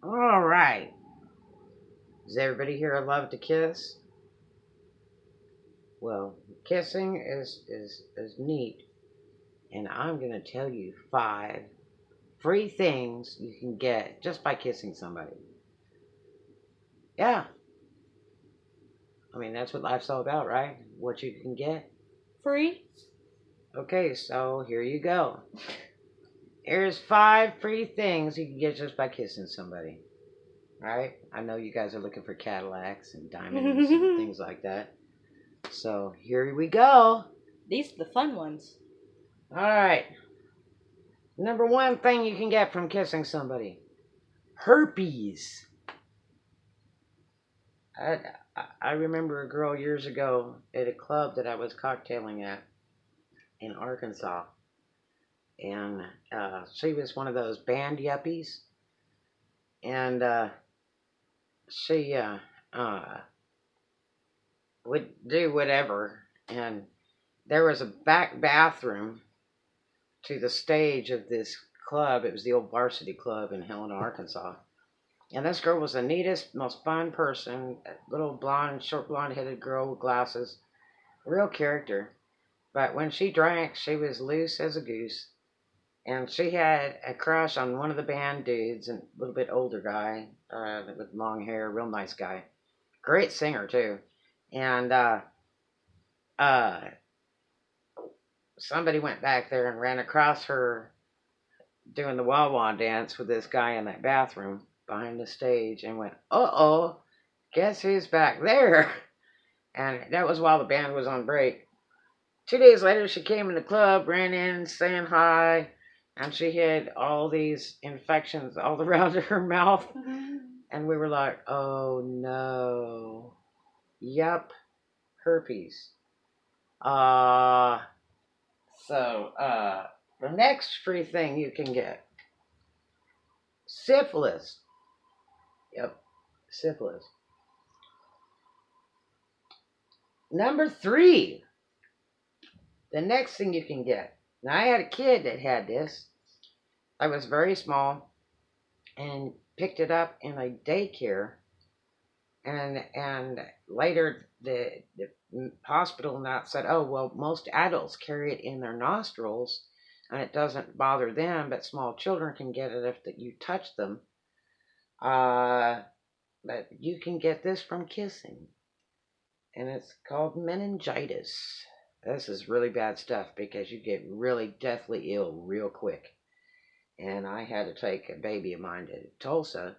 All right. Does everybody here love to kiss? Well, kissing is neat, and I'm gonna tell you 5 free things you can get just by kissing somebody. Yeah, I mean that's what life's all about, right? What you can get. Free? Okay, so here you go. Here's 5 free things you can get just by kissing somebody. Right? I know you guys are looking for Cadillacs and diamonds and things like that. So here we go. These are the fun ones. All right. Number one thing you can get from kissing somebody: herpes. I, I remember a girl years ago at a club that I was cocktailing at in Arkansas, and she was one of those band yuppies, and she would do whatever, and there was a back bathroom to the stage of this club. It was the old varsity club in Helena, Arkansas. And this girl was the neatest, most fun person. A little blonde, short blonde headed girl with glasses. Real character. But when she drank, she was loose as a goose. And she had a crush on one of the band dudes, a little bit older guy with long hair, real nice guy. Great singer, too. And uh, somebody went back there and ran across her doing the wah wah dance with this guy in that bathroom behind the stage and went, oh, guess who's back there? And that was while the band was on break. 2 days later, she came in the club, ran in, saying hi, and she had all these infections all around her mouth. And we were like, oh no. Yup, herpes. Uh, so, the next free thing you can get: syphilis. Yep, syphilis. Number 3, the next thing you can get. Now, I had a kid that had this. I was very small and picked it up in a daycare. And later, the hospital now said, oh, well, most adults carry it in their nostrils and it doesn't bother them, but small children can get it if you touch them. But you can get this from kissing, and it's called meningitis. This is really bad stuff because you get really deathly ill real quick. And I had to take a baby of mine to Tulsa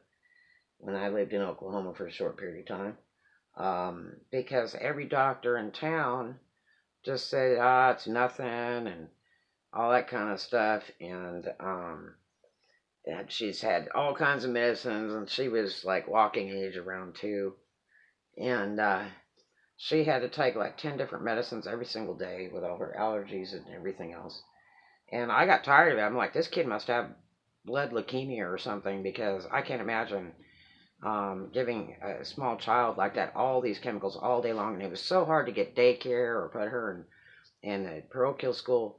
when I lived in Oklahoma for a short period of time, because every doctor in town just said, it's nothing and all that kind of stuff. And she's had all kinds of medicines, and she was like walking age around 2. And she had to take like 10 different medicines every single day with all her allergies and everything else. And I got tired of it. I'm like, this kid must have blood leukemia or something, because I can't imagine giving a small child like that all these chemicals all day long. And it was so hard to get daycare or put her in a parochial school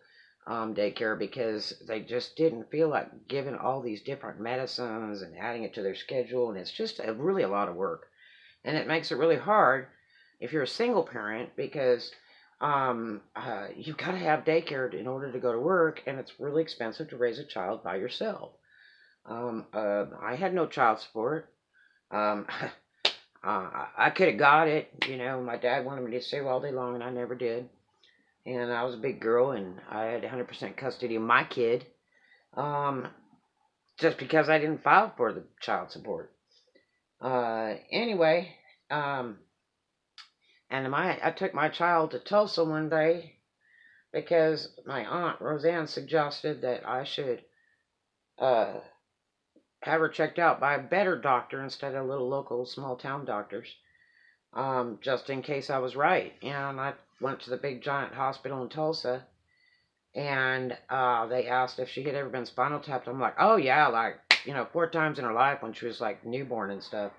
daycare, because they just didn't feel like giving all these different medicines and adding it to their schedule. And it's just really a lot of work. And it makes it really hard if you're a single parent, because you've got to have daycare in order to go to work, and it's really expensive to raise a child by yourself. I had no child support. Um, I could have got it. My dad wanted me to save all day long, and I never did. And I was a big girl, and I had 100% custody of my kid, um, just because I didn't file for the child support. Anyway, and I took my child to Tulsa one day because my aunt Roseanne suggested that I should uh, have her checked out by a better doctor instead of little local small town doctors, just in case I was right. And I went to the big giant hospital in Tulsa, and they asked if she had ever been spinal tapped. I'm like, oh yeah, like 4 times in her life when she was like newborn and stuff.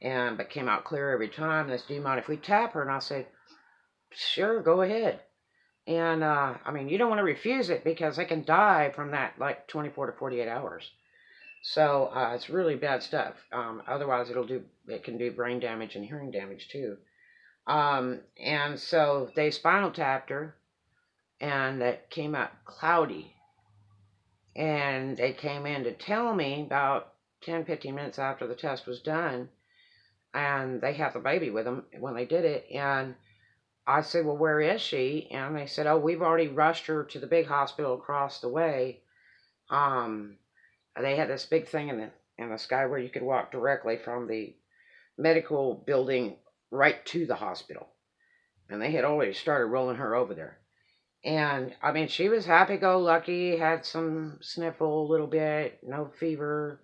But came out clear every time. This, do you mind if we tap her? And I said, sure, go ahead. And I mean, you don't want to refuse it because they can die from that like 24 to 48 hours. So it's really bad stuff. Otherwise, it can do brain damage and hearing damage too. And so they spinal tapped her, and it came out cloudy. And they came in to tell me about 10, 15 minutes after the test was done, and they had the baby with them when they did it. And I said, "Well, where is she?" And they said, "Oh, we've already rushed her to the big hospital across the way." Um, they had this big thing in the sky where you could walk directly from the medical building right to the hospital, and they had already started rolling her over there. And I mean, she was happy-go-lucky, had some sniffle a little bit, no fever.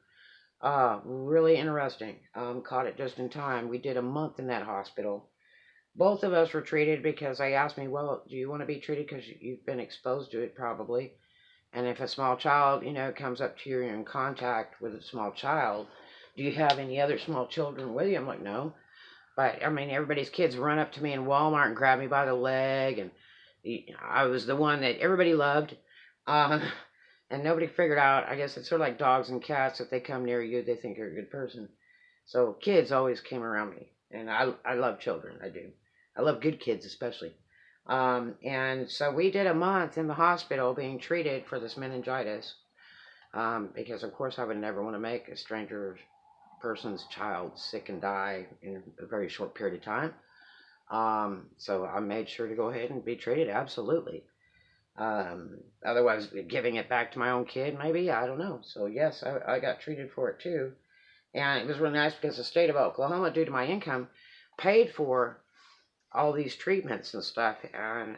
Really interesting. Caught it just in time. We did a month in that hospital. Both of us were treated because they asked me, "Well, do you want to be treated because you've been exposed to it, probably? And if a small child, comes up to you, you're in contact with a small child, do you have any other small children with you?" I'm like, "No." But I mean, everybody's kids run up to me in Walmart and grab me by the leg, and I was the one that everybody loved. Uh, and nobody figured out. I guess it's sort of like dogs and cats. If they come near you, they think you're a good person. So kids always came around me, and I love children. I do. I love good kids especially. And so we did a month in the hospital being treated for this meningitis, because of course I would never want to make a stranger person's child sick and die in a very short period of time. So I made sure to go ahead and be treated, absolutely. Otherwise, giving it back to my own kid, maybe, I don't know. So yes, I got treated for it too. And it was really nice because the state of Oklahoma, due to my income, paid for all these treatments and stuff. And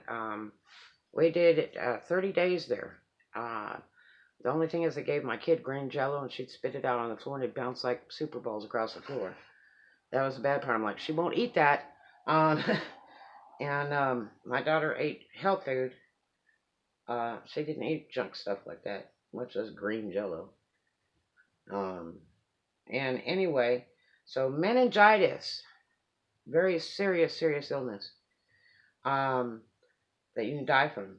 we did 30 days there. The only thing is they gave my kid green jello and she'd spit it out on the floor and it'd bounce like super balls across the floor. That was the bad part. I'm like, she won't eat that. Um, and my daughter ate health food. She didn't eat junk stuff like that, much as green jello. Um, and anyway, so meningitis, very serious, serious illness, um, that you can die from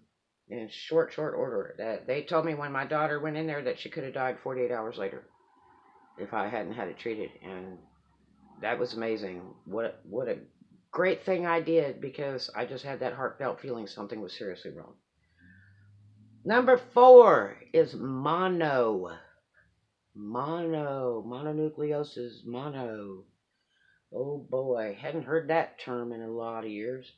in short, short order. That they told me when my daughter went in there that she could have died 48 hours later if I hadn't had it treated, and that was amazing. What a great thing I did because I just had that heartfelt feeling something was seriously wrong. Number 4 is mononucleosis, mono. Oh boy, hadn't heard that term in a lot of years.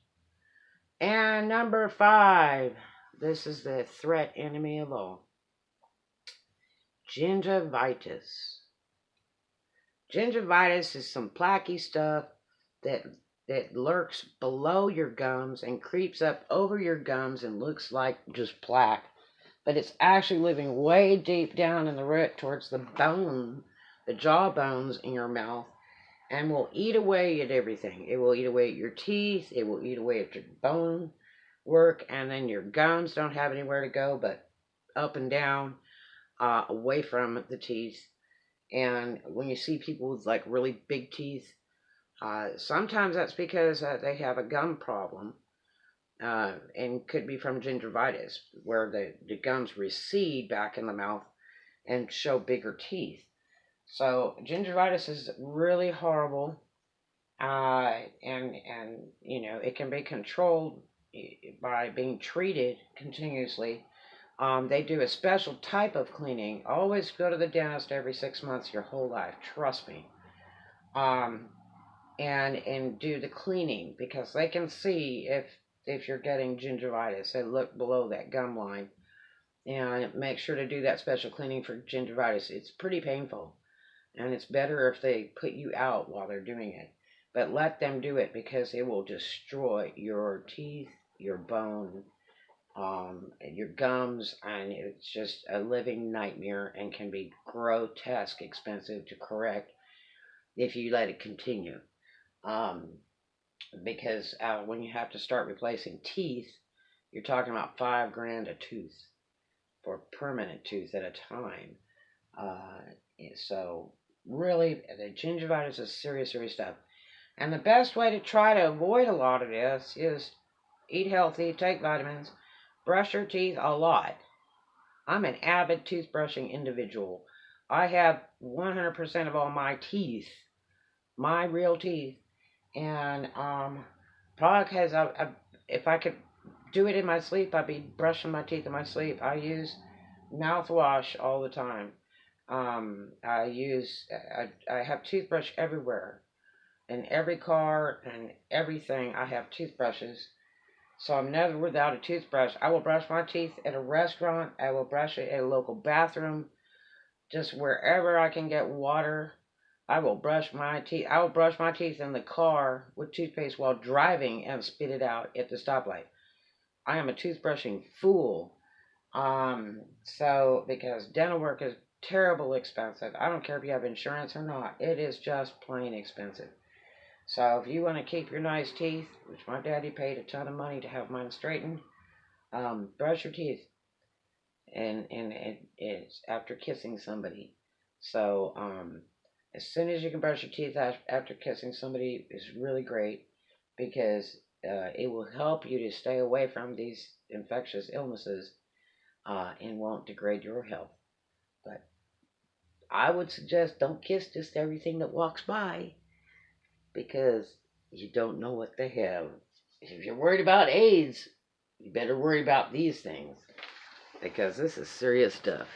And number 5, this is the threat enemy of all, gingivitis. Gingivitis is some plaquey stuff that lurks below your gums and creeps up over your gums and looks like just plaque, but it's actually living way deep down in the root towards the bone, the jaw bones in your mouth, and will eat away at everything. It will eat away at your teeth. It will eat away at your bone work, and then your gums don't have anywhere to go but up and down, away from the teeth. And when you see people with like really big teeth, sometimes that's because they have a gum problem, and could be from gingivitis, where the gums recede back in the mouth and show bigger teeth. So gingivitis is really horrible, and it can be controlled by being treated continuously. They do a special type of cleaning. Always go to the dentist every 6 months your whole life. Trust me. Um, and do the cleaning because they can see if you're getting gingivitis. They look below that gum line and make sure to do that special cleaning for gingivitis. It's pretty painful, and it's better if they put you out while they're doing it. But let them do it because it will destroy your teeth, your bone, your gums, and it's just a living nightmare and can be grotesque expensive to correct if you let it continue. Um, because when you have to start replacing teeth, you're talking about $5,000 a tooth for a permanent tooth at a time. Uh, so really, the gingivitis is serious, serious stuff. And the best way to try to avoid a lot of this is eat healthy, take vitamins, brush your teeth a lot. I'm an avid toothbrushing individual. I have 100% of all my teeth, my real teeth, and product has if I could do it in my sleep, I'd be brushing my teeth in my sleep. I use mouthwash all the time. I have toothbrush everywhere. In every car and everything, I have toothbrushes. So I'm never without a toothbrush. I will brush my teeth at a restaurant. I will brush it at a local bathroom. Just wherever I can get water, I will brush my teeth. I will brush my teeth in the car with toothpaste while driving and spit it out at the stoplight. I am a toothbrushing fool. So because dental work is terrible expensive. I don't care if you have insurance or not. It is just plain expensive. So if you want to keep your nice teeth, which my daddy paid a ton of money to have mine straightened, brush your teeth, and it's after kissing somebody. So as soon as you can brush your teeth after kissing somebody is really great because it will help you to stay away from these infectious illnesses and won't degrade your health. But I would suggest don't kiss just everything that walks by because you don't know what they have. If you're worried about AIDS, you better worry about these things because this is serious stuff.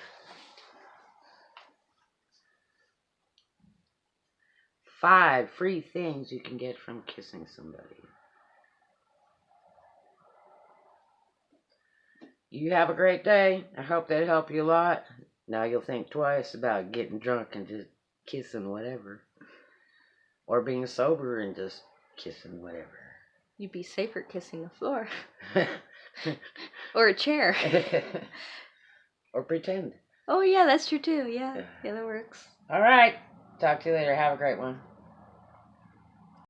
5 free things you can get from kissing somebody. You have a great day. I hope that helped you a lot. Now you'll think twice about getting drunk and just kissing whatever. Or being sober and just kissing whatever. You'd be safer kissing the floor. Or a chair. Or pretend. Oh, yeah, that's true too. Yeah, that works. All right. Talk to you later. Have a great one.